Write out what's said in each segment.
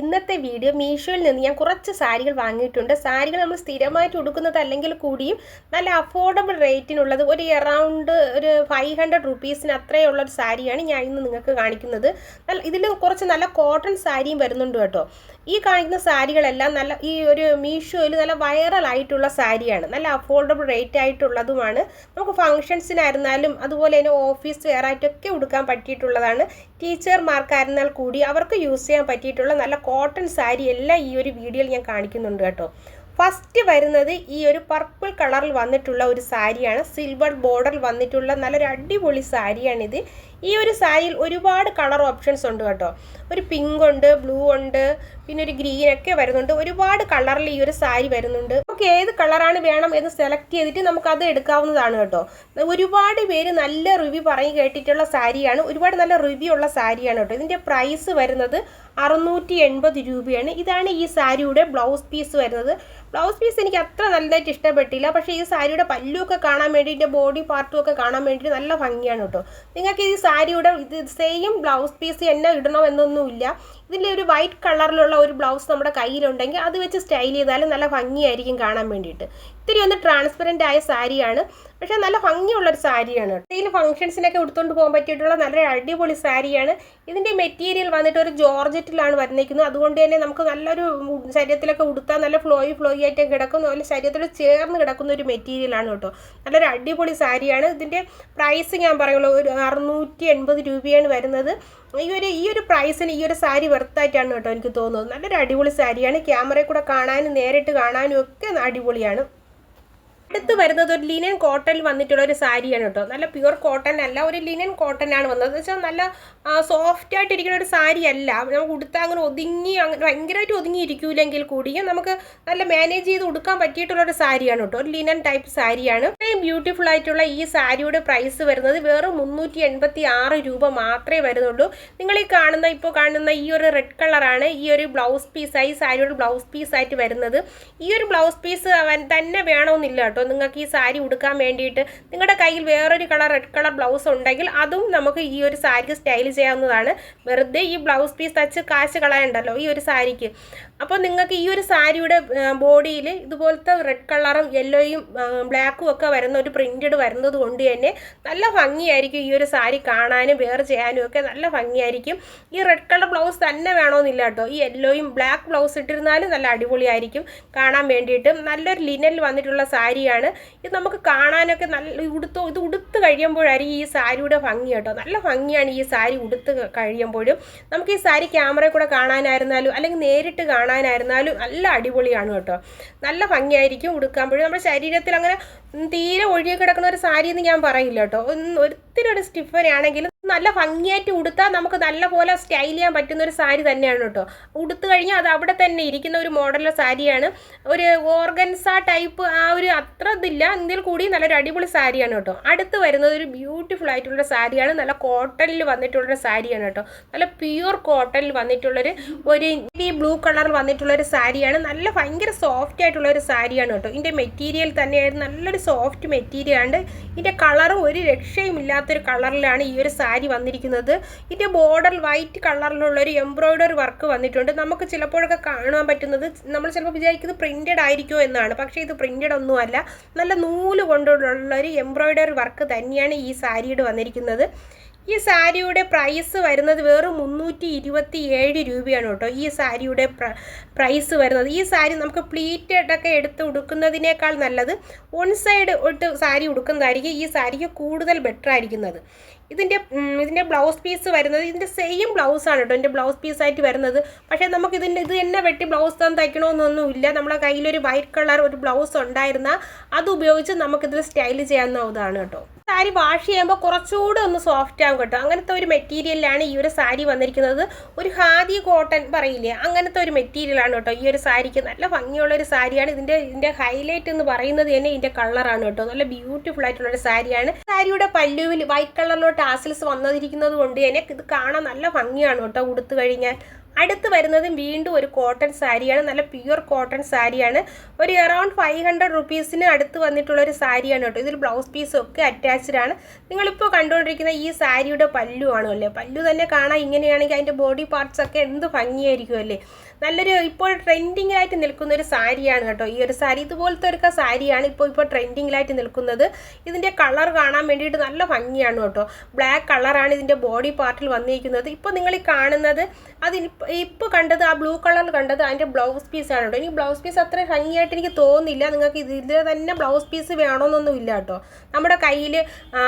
ഇന്നത്തെ വീഡിയോ മീഷോയിൽ നിന്ന് ഞാൻ കുറച്ച് സാരികൾ വാങ്ങിയിട്ടുണ്ട്. സാരികൾ നമ്മൾ സ്ഥിരമായിട്ട് ഉടുക്കുന്നത് അല്ലെങ്കിൽ കൂടിയും നല്ല അഫോർഡബിൾ റേറ്റിനുള്ളത് ഒരു അറൗണ്ട് ഒരു 500 റുപ്പീസിന് അത്രയുള്ളൊരു സാരിയാണ് ഞാൻ ഇന്ന് നിങ്ങൾക്ക് കാണിക്കുന്നത്. ഇതിൽ കുറച്ച് നല്ല കോട്ടൺ സാരിയും വരുന്നുണ്ട് കേട്ടോ. ഈ കാണിക്കുന്ന സാരികളെല്ലാം നല്ല ഈ ഒരു മീഷോയിൽ നല്ല വൈറലായിട്ടുള്ള സാരിയാണ്. നല്ല അഫോർഡബിൾ റേറ്റ് ആയിട്ടുള്ളതുമാണ്. നമുക്ക് ഫംഗ്ഷൻസിനായിരുന്നാലും അതുപോലെ തന്നെ ഓഫീസ് വെയർ ആയിട്ടൊക്കെ ഉടുക്കാൻ പറ്റിയിട്ടുള്ളതാണ്. ടീച്ചർമാർക്കായിരുന്നാൽ കൂടി അവർക്ക് യൂസ് ചെയ്യാൻ പറ്റിയിട്ടുള്ള നല്ല കോട്ടൺ സാരി എല്ലാം ഈ ഒരു വീഡിയോയിൽ ഞാൻ കാണിക്കുന്നുണ്ട് കേട്ടോ. ഫസ്റ്റ് വരുന്നത് ഈ ഒരു പർപ്പിൾ കളറിൽ വന്നിട്ടുള്ള ഒരു സാരിയാണ്. സിൽവർ ബോർഡർ വന്നിട്ടുള്ള നല്ലൊരു അടിപൊളി സാരിയാണിത്. ഈ ഒരു സാരിയിൽ ഒരുപാട് കളർ ഓപ്ഷൻസ് ഉണ്ട് കേട്ടോ. ഒരു പിങ്ക് ഉണ്ട്, ബ്ലൂ ഉണ്ട്, പിന്നെ ഒരു ഗ്രീൻ ഒക്കെ വരുന്നുണ്ട്. ഒരുപാട് കളറിൽ ഈ ഒരു സാരി വരുന്നുണ്ട്. നമുക്ക് ഏത് കളറാണ് വേണം എന്ന് സെലക്ട് ചെയ്തിട്ട് നമുക്ക് അത് എടുക്കാവുന്നതാണ് കേട്ടോ. ഒരുപാട് പേര് നല്ല റിവ്യൂ പറഞ്ഞ് കേട്ടിട്ടുള്ള സാരിയാണ്. ഒരുപാട് നല്ല റിവ്യൂ ഉള്ള സാരിയാണ് കേട്ടോ. ഇതിൻ്റെ പ്രൈസ് വരുന്നത് 680 രൂപയാണ്. ഇതാണ് ഈ സാരിയുടെ ബ്ലൗസ് പീസ് വരുന്നത്. ബ്ലൗസ് പീസ് എനിക്ക് അത്ര നല്ലതായിട്ട് ഇഷ്ടപ്പെട്ടില്ല. പക്ഷേ ഈ സാരിയുടെ പല്ലുമൊക്കെ കാണാൻ വേണ്ടിയിട്ട് ബോഡി പാർട്ടും ഒക്കെ കാണാൻ വേണ്ടിയിട്ട് നല്ല ഭംഗിയാണ് കേട്ടോ. നിങ്ങൾക്ക് ഈ സാരിയുടെ ഇത് സെയിം ബ്ലൗസ് പീസ് തന്നെ ഇടണമെന്നൊന്നുമില്ല. ഇതിൻ്റെ ഒരു വൈറ്റ് കളറിലുള്ള ഒരു ബ്ലൗസ് നമ്മുടെ കയ്യിലുണ്ടെങ്കിൽ അത് വെച്ച് സ്റ്റൈൽ ചെയ്താലും നല്ല ഭംഗിയായിരിക്കും കാണാൻ വേണ്ടിയിട്ട്. ഇത്തിരി ഒന്ന് ട്രാൻസ്പെറൻ്റ് ആയ സാരിയാണ്, പക്ഷേ നല്ല ഭംഗിയുള്ളൊരു സാരിയാണ്. ഇതിൽ ഫംഗ്ഷൻസിനൊക്കെ എടുത്തുകൊണ്ട് പോകാൻ പറ്റിയിട്ടുള്ള നല്ലൊരു അടിപൊളി സാരിയാണ്. ഇതിൻ്റെ മെറ്റീരിയൽ വന്നിട്ട് ഒരു ജോർജറ്റിലാണ് വന്നിരിക്കുന്നത്. അതുകൊണ്ട് തന്നെ നമുക്ക് നല്ലൊരു ശരീരത്തിലൊക്കെ ഉടുത്താൽ നല്ല ഫ്ലോയി ആയിട്ട് കിടക്കുന്ന പോലെ ശരീരത്തിൽ ചേർന്ന് കിടക്കുന്ന ഒരു മെറ്റീരിയലാണ് കേട്ടോ. നല്ലൊരു അടിപൊളി സാരിയാണ്. ഇതിൻ്റെ പ്രൈസ് ഞാൻ പറയുള്ളൂ ഒരു 680 രൂപയാണ് വരുന്നത്. ഈ ഒരു പ്രൈസിന് ഈ ഒരു സാരി വെർത്തായിട്ടാണ് കേട്ടോ എനിക്ക് തോന്നുന്നത്. നല്ലൊരു അടിപൊളി സാരിയാണ്. ക്യാമറയിൽ കൂടെ കാണാനും നേരിട്ട് കാണാനും ഒക്കെ അടിപൊളിയാണ്. അടുത്ത് വരുന്നത് ഒരു ലിനൻ കോട്ടണിൽ വന്നിട്ടുള്ള ഒരു സാരിയാണ് കേട്ടോ. നല്ല പ്യുവർ കോട്ടൺ അല്ല, ഒരു ലിനൻ കോട്ടൺ ആണ് വന്നത്. എന്ന് വെച്ചാൽ നല്ല സോഫ്റ്റ് ആയിട്ടിരിക്കുന്ന ഒരു സാരി അല്ല. നമുക്ക് ഉടുത്താൽ അങ്ങനെ അങ്ങനെ ഭയങ്കരമായിട്ട് ഒതുങ്ങിയിരിക്കൂലെങ്കിൽ കൂടിയും നമുക്ക് നല്ല മാനേജ് ചെയ്ത് ഉടുക്കാൻ പറ്റിയിട്ടുള്ളൊരു സാരിയാണ് കേട്ടോ. ഒരു ലിനൻ ടൈപ്പ് സാരിയാണ്. ഇത്രയും ബ്യൂട്ടിഫുൾ ആയിട്ടുള്ള ഈ സാരിയുടെ പ്രൈസ് വരുന്നത് വെറും 386 രൂപ മാത്രമേ വരുന്നുള്ളൂ. നിങ്ങൾ ഇപ്പോൾ കാണുന്ന ഈ ഒരു റെഡ് കളറാണ് ഈ ഒരു ബ്ലൗസ് പീസായി സാരിയുടെ ബ്ലൗസ് പീസായിട്ട് വരുന്നത്. ഈ ഒരു ബ്ലൗസ് പീസ് തന്നെ വേണമെന്നില്ല കേട്ടോ. നിങ്ങൾക്ക് ഈ സാരി ഉടുക്കാൻ വേണ്ടിയിട്ട് നിങ്ങളുടെ കയ്യിൽ വേറൊരു റെഡ് കളർ ബ്ലൗസ് ഉണ്ടെങ്കിൽ അതും നമുക്ക് ഈ ഒരു സാരിക്ക് സ്റ്റൈൽ ചെയ്യാവുന്നതാണ്. വെറുതെ ഈ ബ്ലൗസ് പീസ് തച്ച് കാശ് കളയണ്ടല്ലോ ഈ ഒരു സാരിക്ക്. അപ്പോൾ നിങ്ങൾക്ക് ഈ ഒരു സാരിയുടെ ബോഡിയിൽ ഇതുപോലത്തെ റെഡ് കളറും യെല്ലോയും ബ്ലാക്കും ഒക്കെ വരുന്ന ഒരു പ്രിൻറ്റഡ് വരുന്നത് കൊണ്ട് തന്നെ നല്ല ഭംഗിയായിരിക്കും. ഈ ഒരു സാരി കാണാനും വെയർ ചെയ്യാനും ഒക്കെ നല്ല ഭംഗിയായിരിക്കും. ഈ റെഡ് കളർ ബ്ലൗസ് തന്നെ വേണമെന്നില്ല കേട്ടോ. ഈ യെല്ലോയും ബ്ലാക്ക് ബ്ലൗസ് ഇട്ടിരുന്നാലും നല്ല അടിപൊളിയായിരിക്കും കാണാൻ വേണ്ടിയിട്ട്. നല്ലൊരു ലിനനിൽ വന്നിട്ടുള്ള സാരിയാണ്. ഇത് നമുക്ക് കാണാനൊക്കെ നല്ല ഇത് ഉടുത്ത് കഴിയുമ്പോഴായിരിക്കും ഈ സാരിയുടെ ഭംഗി കേട്ടോ. നല്ല ഭംഗിയാണ് ഈ സാരി ഉടുത്ത് കഴിയുമ്പോഴും. നമുക്ക് ഈ സാരി ക്യാമറയിൽ കൂടെ കാണാനായിരുന്നാലും അല്ലെങ്കിൽ നേരിട്ട് കാണാനായിരുന്നാലും നല്ല അടിപൊളിയാണ് കേട്ടോ. നല്ല ഭംഗിയായിരിക്കും ഉടുക്കുമ്പോഴും. നമ്മുടെ ശരീരത്തിൽ അങ്ങനെ തീരെ ഒഴുകി കിടക്കുന്ന ഒരു സാരി എന്ന് ഞാൻ പറയില്ല കേട്ടോ. ഒത്തിരി ഒരു സ്റ്റിഫനാണെങ്കിലും നല്ല ഭംഗിയായിട്ട് ഉടുത്താൽ നമുക്ക് നല്ലപോലെ സ്റ്റൈൽ ചെയ്യാൻ പറ്റുന്ന ഒരു സാരി തന്നെയാണ് കേട്ടോ. ഉടുത്തു കഴിഞ്ഞാൽ അത് അവിടെ തന്നെ ഇരിക്കുന്ന ഒരു മോഡലുള്ള സാരിയാണ്. ഒരു ഓർഗൻസ ടൈപ്പ് ആ ഒരു അത്ര ഇതില്ല, ഇതിൽ കൂടി നല്ലൊരു അടിപൊളി സാരിയാണ് കേട്ടോ. അടുത്ത് വരുന്നത് ഒരു ബ്യൂട്ടിഫുൾ ആയിട്ടുള്ള സാരിയാണ്. നല്ല കോട്ടണിൽ വന്നിട്ടുള്ളൊരു സാരിയാണ് കേട്ടോ. നല്ല പ്യുവർ കോട്ടണിൽ വന്നിട്ടുള്ളൊരു ഈ ബ്ലൂ കളറിൽ വന്നിട്ടുള്ളൊരു സാരിയാണ്. നല്ല ഭയങ്കര സോഫ്റ്റ് ആയിട്ടുള്ളൊരു സാരിയാണ് കേട്ടോ. ഇതിൻ്റെ മെറ്റീരിയൽ തന്നെയായിരുന്നു നല്ലൊരു സോഫ്റ്റ് മെറ്റീരിയലാണ്. ഇതിൻ്റെ കളറും ഒരു രക്ഷയും ഇല്ലാത്തൊരു കളറിലാണ് ഈ ഒരു സാരി വന്നിരിക്കുന്നത്. ഇതിൻ്റെ ബോർഡർ വൈറ്റ് കളറിലുള്ളൊരു എംബ്രോയിഡറി വർക്ക് വന്നിട്ടുണ്ട്. നമുക്ക് ചിലപ്പോഴൊക്കെ കാണാൻ പറ്റുന്നത് നമ്മൾ ചിലപ്പോൾ വിചാരിക്കുന്നത് പ്രിൻറ്റഡ് ആയിരിക്കുമോ എന്നാണ്. പക്ഷേ ഇത് പ്രിൻറ്റഡ് ഒന്നുമല്ല. നല്ല നൂല് കൊണ്ടുള്ളൊരു എംബ്രോയിഡറി വർക്ക് തന്നെയാണ് ഈ സാരിയുടെ വന്നിരിക്കുന്നത്. ഈ സാരിയുടെ പ്രൈസ് വരുന്നത് വെറും 327 രൂപയാണ് കേട്ടോ. ഈ സാരിയുടെ പ്രൈസ് വരുന്നത്. ഈ സാരി നമുക്ക് പ്ലീറ്റഡൊക്കെ എടുത്ത് ഉടുക്കുന്നതിനേക്കാൾ നല്ലത് വൺ സൈഡ് ഇട്ട് സാരി ഉടുക്കുന്നതായിരിക്കും ഈ സാരിക്ക് കൂടുതൽ ബെറ്റർ ആയിരിക്കുന്നത്. ഇതിൻ്റെ ബ്ലൗസ് പീസ് വരുന്നത് ഇതിൻ്റെ സെയിം ബ്ലൗസാണ് കേട്ടോ. ഇതിൻ്റെ ബ്ലൗസ് പീസായിട്ട് വരുന്നത്. പക്ഷേ നമുക്ക് ഇത് തന്നെ വെട്ടി ബ്ലൗസ് തയ്ക്കണമെന്നൊന്നുമില്ല. നമ്മളെ കയ്യിലൊരു വൈറ്റ് കളർ ഒരു ബ്ലൗസ് ഉണ്ടായിരുന്നാൽ അത് ഉപയോഗിച്ച് നമുക്കിതിൽ സ്റ്റൈൽ ചെയ്യാവുന്നതാണ് കേട്ടോ. സാരി വാഷ് ചെയ്യുമ്പോൾ കുറച്ചുകൂടെ ഒന്ന് സോഫ്റ്റ് ആകും കേട്ടോ. അങ്ങനത്തെ ഒരു മെറ്റീരിയലാണ് ഈ ഒരു സാരി വന്നിരിക്കുന്നത്. ഒരു ഖാദി കോട്ടൺ പറയില്ലേ, അങ്ങനത്തെ ഒരു മെറ്റീരിയലാണ് കേട്ടോ ഈ ഒരു സാരിക്ക്. നല്ല ഭംഗിയുള്ളൊരു സാരിയാണ്. ഇതിൻ്റെ ഹൈലൈറ്റ് എന്ന് പറയുന്നത് തന്നെ ഇതിൻ്റെ കളറാണ് കേട്ടോ. നല്ല ബ്യൂട്ടിഫുൾ ആയിട്ടുള്ളൊരു സാരിയാണ്. സാരിയുടെ പല്ലുവിൽ വൈറ്റ് കളറിലുള്ള ടാസിൽസ് വന്നിരിക്കുന്നത് കൊണ്ട് തന്നെ ഇത് കാണാൻ നല്ല ഭംഗിയാണ് കേട്ടോ ഉടുത്തു കഴിഞ്ഞാൽ. അടുത്ത് വരുന്നത് വീണ്ടും ഒരു കോട്ടൺ സാരിയാണ്, നല്ല പ്യുവർ കോട്ടൺ സാരിയാണ്. ഒരു അറൗണ്ട് 500 റുപ്പീസിന് അടുത്ത് വന്നിട്ടുള്ള ഒരു സാരിയാണ് കേട്ടോ. ഇതിൽ ബ്ലൗസ് പീസും ഒക്കെ അറ്റാച്ച്ഡ് ആണ്. നിങ്ങളിപ്പോൾ കണ്ടുകൊണ്ടിരിക്കുന്ന ഈ സാരിയുടെ പല്ലു ആണല്ലേ, പല്ലു തന്നെ കാണാൻ ഇങ്ങനെയാണെങ്കിൽ അതിൻ്റെ ബോഡി പാർട്സ് ഒക്കെ എന്ത് ഭംഗിയായിരിക്കും അല്ലേ. നല്ലൊരു ഇപ്പോൾ ട്രെൻഡിങ്ങിലായിട്ട് നിൽക്കുന്ന ഒരു സാരിയാണ് കേട്ടോ ഈ ഒരു സാരി. ഇതുപോലത്തെ ഒരു സാരിയാണ് ഇപ്പോൾ ട്രെൻഡിങ്ങിലായിട്ട് നിൽക്കുന്നത്. ഇതിൻ്റെ കളർ കാണാൻ വേണ്ടിയിട്ട് നല്ല ഭംഗിയാണ് കേട്ടോ. ബ്ലാക്ക് കളറാണ് ഇതിൻ്റെ ബോഡി പാർട്ടിൽ വന്നിരിക്കുന്നത്. ഇപ്പോൾ നിങ്ങൾ ഈ കാണുന്നത് ഇപ്പോൾ കണ്ടത് ആ ബ്ലൂ കളറിൽ കണ്ടത് അതിൻ്റെ ബ്ലൗസ് പീസാണ് കേട്ടോ. എനിക്ക് ബ്ലൗസ് പീസ് അത്ര ഭംഗിയായിട്ട് എനിക്ക് തോന്നുന്നില്ല. നിങ്ങൾക്ക് ഇതിൽ തന്നെ ബ്ലൗസ് പീസ് വേണമെന്നൊന്നും ഇല്ല കേട്ടോ. നമ്മുടെ കയ്യിൽ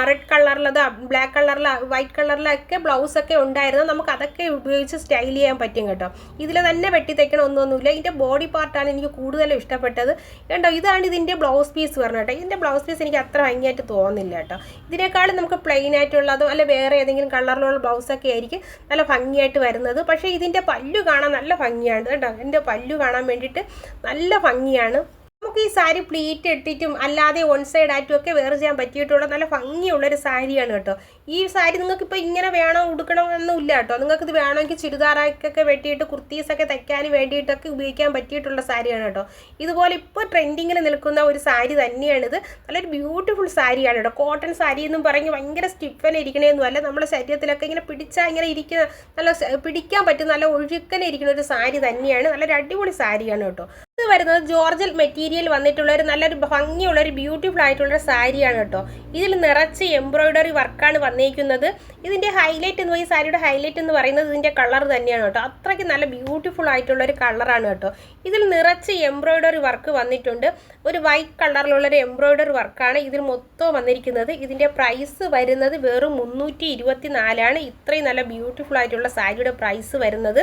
റെഡ് കളറിലത് ബ്ലാക്ക് കളറിൽ വൈറ്റ് കളറിലൊക്കെ ബ്ലൗസൊക്കെ ഉണ്ടായിരുന്നു. നമുക്ക് അതൊക്കെ ഉപയോഗിച്ച് സ്റ്റൈൽ ചെയ്യാൻ പറ്റും കേട്ടോ. ഇതിൽ തന്നെ വെട്ടി തയ്ക്കണമൊന്നുമില്ല. ഇതിൻ്റെ ബോഡി പാർട്ടാണ് എനിക്ക് കൂടുതലും ഇഷ്ടപ്പെട്ടത് കേട്ടോ. ഇതാണ് ഇതിൻ്റെ ബ്ലൗസ് പീസ് പറഞ്ഞത് കേട്ടോ. ഇതിൻ്റെ ബ്ലൗസ് പീസ് എനിക്ക് അത്ര ഭംഗിയായിട്ട് തോന്നുന്നില്ല കേട്ടോ. ഇതിനേക്കാളും നമുക്ക് പ്ലെയിൻ ആയിട്ടുള്ളതോ അല്ല വേറെ ഏതെങ്കിലും കളറിലുള്ള ബ്ലൗസൊക്കെ ആയിരിക്കും നല്ല ഭംഗിയായിട്ട് വരുന്നത്. പക്ഷേ ഇതിൻ്റെ പല്ലു കാണാൻ നല്ല ഭംഗിയാണ് കേട്ടോ. ഇതിൻ്റെ പല്ലു കാണാൻ വേണ്ടിയിട്ട് നല്ല ഭംഗിയാണ്. നമുക്ക് ഈ സാരി പ്ലീറ്റ് ഇട്ടിട്ടും അല്ലാതെ വൺ സൈഡ് ആയിട്ടും ഒക്കെ വെയർ ചെയ്യാൻ പറ്റിയിട്ടുള്ള നല്ല ഭംഗിയുള്ളൊരു സാരിയാണ് കേട്ടോ. ഈ സാരി നിങ്ങൾക്കിപ്പോൾ ഇങ്ങനെ വേണോ ഉടുക്കണം എന്നൊന്നുമില്ല കേട്ടോ. നിങ്ങൾക്കിത് വേണമെങ്കിൽ ചുരിദാറൊക്കെ വെട്ടിയിട്ട് കുർത്തീസൊക്കെ തയ്ക്കാൻ വേണ്ടിയിട്ടൊക്കെ ഉപയോഗിക്കാൻ പറ്റിയിട്ടുള്ള സാരിയാണ് കേട്ടോ. ഇതുപോലെ ഇപ്പോൾ ട്രെൻഡിങ്ങിൽ നിൽക്കുന്ന ഒരു സാരി തന്നെയാണിത്. നല്ലൊരു ബ്യൂട്ടിഫുൾ സാരിയാണ് കേട്ടോ. കോട്ടൺ സാരി എന്നും പറഞ്ഞ് ഭയങ്കര സ്റ്റിഫനെ ഇരിക്കണേന്നും അല്ല, നമ്മുടെ ശരീരത്തിലൊക്കെ ഇങ്ങനെ പിടിച്ചാൽ ഇങ്ങനെ ഇരിക്കുന്ന നല്ല പിടിക്കാൻ പറ്റും നല്ല ഒഴുക്കനെ ഇരിക്കുന്ന ഒരു സാരി തന്നെയാണ്. നല്ലൊരു അടിപൊളി സാരിയാണ് കേട്ടോ. ഇത് വരുന്നത് ജോർജൽ മെറ്റീരിയൽ വന്നിട്ടുള്ള ഒരു നല്ലൊരു ഭംഗിയുള്ളൊരു ബ്യൂട്ടിഫുൾ ആയിട്ടുള്ള സാരിയാണ് കേട്ടോ. ഇതിൽ നിറച്ച് എംബ്രോയിഡറി വർക്കാണ് വന്നിരിക്കുന്നത്. ഇതിൻ്റെ ഹൈലൈറ്റ് ഈ സാരിയുടെ ഹൈലൈറ്റ് എന്ന് പറയുന്നത് ഇതിൻ്റെ കളർ തന്നെയാണ് കേട്ടോ. അത്രയ്ക്ക് നല്ല ബ്യൂട്ടിഫുൾ ആയിട്ടുള്ളൊരു കളറാണ് കേട്ടോ. ഇതിൽ നിറച്ച് എംബ്രോയിഡറി വർക്ക് വന്നിട്ടുണ്ട്. ഒരു വൈറ്റ് കളറിലുള്ളൊരു എംബ്രോയിഡറി വർക്കാണ് ഇതിൽ മൊത്തം വന്നിരിക്കുന്നത്. ഇതിൻ്റെ പ്രൈസ് വരുന്നത് വെറും 324. ഇത്രയും നല്ല ബ്യൂട്ടിഫുൾ ആയിട്ടുള്ള സാരിയുടെ പ്രൈസ് വരുന്നത്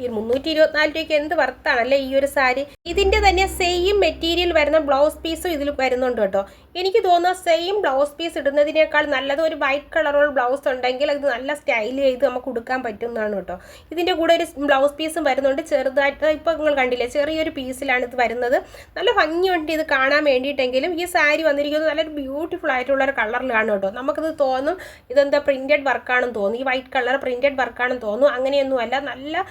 ഈ 324 രൂപയ്ക്ക് എന്ത് വർത്താണല്ലേ ഈ ഒരു സാരി. ഇതിൻ്റെ തന്നെ സെയിം മെറ്റീരിയൽ വരുന്ന ബ്ലൗസ് പീസും ഇതിൽ വരുന്നുണ്ട് കേട്ടോ. എനിക്ക് തോന്നുന്നു സെയിം ബ്ലൗസ് പീസ് ഇടുന്നതിനേക്കാൾ നല്ലത് ഒരു വൈറ്റ് കളറുള്ള ബ്ലൗസ് ഉണ്ടെങ്കിൽ അത് നല്ല സ്റ്റൈൽ ചെയ്ത് നമുക്ക് ഉടുക്കാൻ പറ്റുന്നതാണ് കേട്ടോ. ഇതിൻ്റെ കൂടെ ഒരു ബ്ലൗസ് പീസും വരുന്നുണ്ട് ചെറുതായിട്ട്. ഇപ്പോൾ നിങ്ങൾ കണ്ടില്ലേ, ചെറിയൊരു പീസിലാണ് ഇത് വരുന്നത്. നല്ല ഭംഗിയുണ്ട് ഇത് കാണാൻ വേണ്ടിയിട്ടെങ്കിലും. ഈ സാരി വന്നിരിക്കുന്നത് നല്ലൊരു ബ്യൂട്ടിഫുൾ ആയിട്ടുള്ളൊരു കളറിലാണ് കേട്ടോ. നമുക്കിത് തോന്നും ഇതെന്താ പ്രിൻറ്റഡ് വർക്കാണെന്ന് തോന്നും, ഈ വൈറ്റ് കളർ പ്രിൻറ്റഡ് വർക്കാണെന്ന് തോന്നും. അങ്ങനെയൊന്നുമല്ല, നല്ല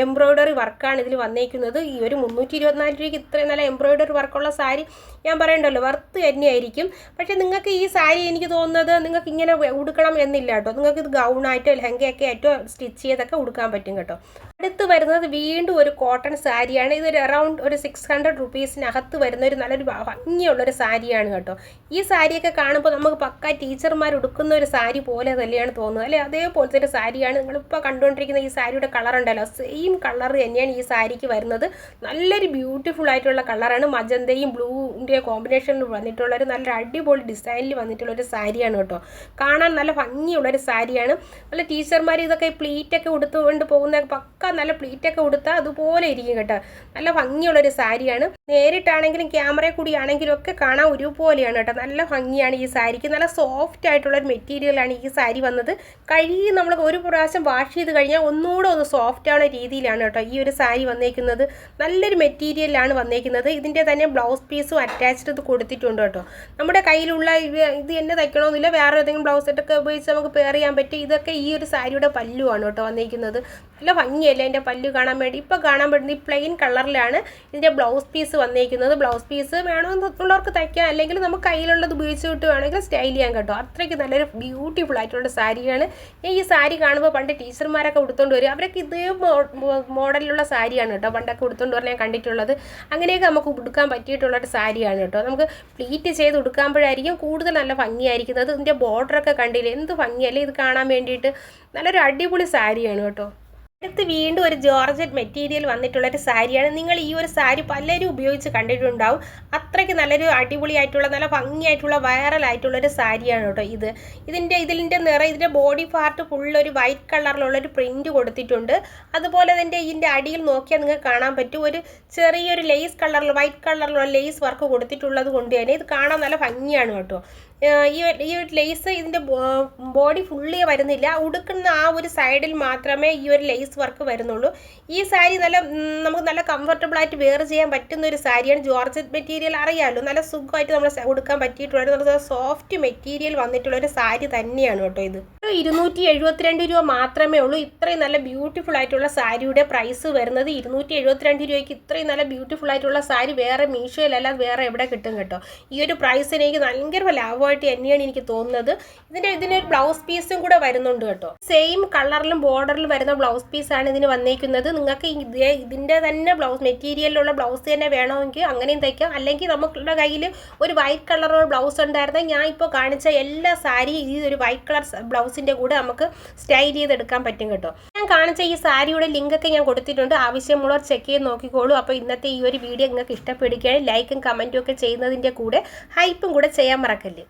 എംബ്രോയിഡറി വർക്കാണ് ഇതിൽ വന്നിരിക്കുന്നത്. ഈ ഒരു 324 രൂപയ്ക്ക് ഇത്രയും നല്ല എംബ്രോയിഡറി വർക്കുള്ള സാരി ഞാൻ പറയണ്ടല്ലോ വർത്ത് തന്നെയായിരിക്കും. പക്ഷേ നിങ്ങൾക്ക് ഈ സാരി എനിക്ക് തോന്നുന്നത് നിങ്ങൾക്ക് ഇങ്ങനെ ഉടുക്കണം എന്നില്ല കേട്ടോ. നിങ്ങൾക്ക് ഇത് ഗൗണായിട്ടോ ലെഹങ്കയൊക്കെ ആയിട്ടോ സ്റ്റിച്ച് ചെയ്തൊക്കെ ഉടുക്കാൻ പറ്റും കേട്ടോ. അടുത്ത് വരുന്നത് വീണ്ടും ഒരു കോട്ടൺ സാരിയാണ്. ഇതൊരു അറൗണ്ട് ഒരു 600 റുപ്പീസിനകത്ത് വരുന്ന ഒരു നല്ലൊരു ഭംഗിയുള്ളൊരു സാരിയാണ് കേട്ടോ. ഈ സാരിയൊക്കെ കാണുമ്പോൾ നമുക്ക് പക്ക ടീച്ചർമാർ ഉടുക്കുന്ന ഒരു സാരി പോലെ തന്നെയാണ് തോന്നുന്നത് അല്ലേ. അതേപോലത്തെ ഒരു സാരിയാണ് നിങ്ങളിപ്പോൾ കണ്ടുകൊണ്ടിരിക്കുന്ന ഈ സാരിയുടെ കളർ ഉണ്ടല്ലോ, സെയിം കളർ തന്നെയാണ് ഈ സാരിക്ക് വരുന്നത്. നല്ലൊരു ബ്യൂട്ടിഫുൾ ആയിട്ടുള്ള കളറാണ്. മജന്തയും ബ്ലൂവിൻ്റെ കോമ്പിനേഷനിൽ വന്നിട്ടുള്ളൊരു നല്ലൊരു അടിപൊളി ഡിസൈനിൽ വന്നിട്ടുള്ളൊരു സാരിയാണ് കേട്ടോ. കാണാൻ നല്ല ഭംഗിയുള്ളൊരു സാരിയാണ്. നല്ല ടീച്ചർമാർ ഇതൊക്കെ പ്ലീറ്റൊക്കെ ഉടുത്തുകൊണ്ട് പോകുന്ന പക്ക നല്ല പ്ലീറ്റൊക്കെ ഉടുത്താൽ അതുപോലെ ഇരിക്കും കേട്ടോ. നല്ല ഭംഗിയുള്ളൊരു സാരിയാണ്. നേരിട്ടാണെങ്കിലും ക്യാമറയിൽ കൂടി ആണെങ്കിലും ഒക്കെ കാണാൻ ഒരുപോലെയാണ് കേട്ടോ. നല്ല ഭംഗിയാണ് ഈ സാരിക്ക്. നല്ല സോഫ്റ്റ് ആയിട്ടുള്ളൊരു മെറ്റീരിയലാണ് ഈ സാരി വന്നത്. കഴുകി നമ്മൾ ഒരു പ്രാവശ്യം വാഷ് ചെയ്ത് കഴിഞ്ഞാൽ ഒന്നുകൂടെ ഒന്ന് സോഫ്റ്റ് ആവുന്ന രീതിയിലാണ് കേട്ടോ ഈ ഒരു സാരി വന്നേക്കുന്നത്. നല്ലൊരു മെറ്റീരിയലാണ് വന്നേക്കുന്നത്. ഇതിൻ്റെ തന്നെ ബ്ലൗസ് പീസും അറ്റാച്ച്ഡ് ഇത് കൊടുത്തിട്ടുണ്ട് കേട്ടോ. നമ്മുടെ കയ്യിലുള്ള ഇത് തന്നെ തയ്ക്കണമെന്നില്ല, വേറെ ഏതെങ്കിലും ബ്ലൗസ് സെറ്റൊക്കെ ഉപയോഗിച്ച് നമുക്ക് പെയർ ചെയ്യാൻ പറ്റും. ഇതൊക്കെ ഈ ഒരു സാരിയുടെ പല്ലുവാണ് കേട്ടോ വന്നിരിക്കുന്നത്. നല്ല ഭംഗിയല്ലേ അതിൻ്റെ പല്ലു കാണാൻ വേണ്ടി. ഇപ്പോൾ കാണാൻ പറ്റുന്ന ഈ പ്ലെയിൻ കളറിലാണ് ഇതിൻ്റെ ബ്ലൗസ് പീസ് വന്നിരിക്കുന്നത്. ബ്ലൗസ് പീസ് വേണമെന്നുള്ളവർക്ക് തയ്ക്കാം, അല്ലെങ്കിൽ നമുക്ക് കയ്യിലുള്ളത് ഉപയോഗിച്ചിട്ട് വേണമെങ്കിൽ സ്റ്റൈൽ ചെയ്യാൻ കേട്ടോ. അത്രയ്ക്ക് നല്ലൊരു ബ്യൂട്ടിഫുൾ ആയിട്ടുള്ള സാരിയാണ്. ഞാൻ ഈ സാരി കാണുമ്പോൾ പണ്ട് ടീച്ചർമാരൊക്കെ ഉടുത്തോണ്ട് വരും. അവരൊക്കെ ഇതേ മോഡലിലുള്ള സാരിയാണ് കേട്ടോ പണ്ടൊക്കെ ഉടുത്തോണ്ട് വരാൻ ഞാൻ കണ്ടിട്ടുള്ളത്. അങ്ങനെയൊക്കെ നമുക്ക് ഉടുക്കാൻ പറ്റിയിട്ടുള്ളൊരു സാരിയാണ് കേട്ടോ. നമുക്ക് പ്ലീറ്റ് ചെയ്ത് ഉടുക്കുമ്പോഴായിരിക്കും കൂടുതൽ നല്ല ഭംഗിയായിരിക്കുന്നത്. ഇതിൻ്റെ ബോർഡറൊക്കെ കണ്ടില്ലേ എന്ത് ഭംഗിയല്ലേ ഇത് കാണാൻ വേണ്ടിയിട്ട്. നല്ലൊരു അടിപൊളി സാരിയാണ് കേട്ടോ. അടുത്ത് വീണ്ടും ഒരു ജോർജറ്റ് മെറ്റീരിയൽ വന്നിട്ടുള്ളൊരു സാരിയാണ്. നിങ്ങൾ ഈ ഒരു സാരി പലരും ഉപയോഗിച്ച് കണ്ടിട്ടുണ്ടാവും. അത്രയ്ക്ക് നല്ലൊരു അടിപൊളിയായിട്ടുള്ള നല്ല ഭംഗിയായിട്ടുള്ള വൈറലായിട്ടുള്ളൊരു സാരിയാണ് കേട്ടോ ഇത്. ഇതിൻ്റെ നിറം ഇതിൻ്റെ ബോഡി പാർട്ട് ഫുള്ളൊരു വൈറ്റ് കളറിലുള്ളൊരു പ്രിൻറ്റ് കൊടുത്തിട്ടുണ്ട്. അതുപോലെ തന്നെ ഇതിൻ്റെ അടിയിൽ നോക്കിയാൽ നിങ്ങൾക്ക് കാണാൻ പറ്റും ഒരു ചെറിയൊരു ലേസ് കളറിൽ വൈറ്റ് കളറിലുള്ള ലേസ് വർക്ക് കൊടുത്തിട്ടുള്ളത് കൊണ്ട് തന്നെ ഇത് കാണാൻ നല്ല ഭംഗിയാണ് കേട്ടോ. ഈ ഒരു ലേസ് ഇതിൻ്റെ ബോഡി ഫുള്ളി വരുന്നില്ല, ഉടുക്കുന്ന ആ ഒരു സൈഡിൽ മാത്രമേ ഈ ഒരു ലേസ് വർക്ക് വരുന്നുള്ളൂ. ഈ സാരി നമുക്ക് നല്ല കംഫർട്ടബിളായിട്ട് വെയർ ചെയ്യാൻ പറ്റുന്ന ഒരു സാരിയാണ്. ജോർജറ്റ് മെറ്റീരിയൽ അറിയാമല്ലോ, നല്ല സുഖമായിട്ട് നമ്മൾ ഉടുക്കാൻ പറ്റിയിട്ടുള്ള നല്ല സോഫ്റ്റ് മെറ്റീരിയൽ വന്നിട്ടുള്ള ഒരു സാരി തന്നെയാണ് കേട്ടോ ഇത്. 272 രൂപ മാത്രമേ ഉള്ളൂ. ഇത്രയും നല്ല ബ്യൂട്ടിഫുൾ ആയിട്ടുള്ള സാരിയുടെ പ്രൈസ് വരുന്നത് 272 രൂപയ്ക്ക്. ഇത്രയും നല്ല ബ്യൂട്ടിഫുൾ ആയിട്ടുള്ള സാരി വേറെ മീഷോയിലല്ലാതെ വേറെ എവിടെ കിട്ടും കേട്ടോ. ഈ ഒരു പ്രൈസിന് എനിക്ക് ഭയങ്കര ലാഭമായിട്ട് തന്നെയാണ് എനിക്ക് തോന്നുന്നത്. ഇതിനൊരു ബ്ലൗസ് പീസും കൂടെ വരുന്നുണ്ട് കേട്ടോ. സെയിം കളറിലും ബോർഡറിലും വരുന്ന ബ്ലൗസ് പീസാണ് ഇതിന് വന്നേക്കുന്നത്. നിങ്ങൾക്ക് ഇതിൻ്റെ തന്നെ ബ്ലൗസ് മെറ്റീരിയലിലുള്ള ബ്ലൗസ് തന്നെ വേണമെങ്കിൽ അങ്ങനെയും തയ്ക്കാം. അല്ലെങ്കിൽ നമുക്കുള്ള കയ്യിൽ ഒരു വൈറ്റ് കളറുള്ള ബ്ലൗസ് ഉണ്ടായിരുന്നെങ്കിൽ ഞാൻ ഇപ്പോൾ കാണിച്ച എല്ലാ സാരി ഈ ഒരു വൈറ്റ് കളർ ബ്ലൗസിൻ്റെ കൂടെ നമുക്ക് സ്റ്റൈൽ ചെയ്തെടുക്കാൻ പറ്റും കേട്ടോ. ഞാൻ കാണിച്ച ഈ സാരിയുടെ ലിങ്കൊക്കെ ഞാൻ കൊടുത്തിട്ടുണ്ട്, ആവശ്യമുള്ളവർ ചെക്ക് ചെയ്ത് നോക്കിക്കോളൂ. അപ്പോൾ ഇന്നത്തെ ഈ ഒരു വീഡിയോ നിങ്ങൾക്ക് ഇഷ്ടപ്പെടുകയാണെങ്കിൽ ലൈക്കും കമൻറ്റും ഒക്കെ ചെയ്യുന്നതിൻ്റെ കൂടെ ഹൈപ്പും കൂടെ ചെയ്യാൻ മറക്കല്ലേ.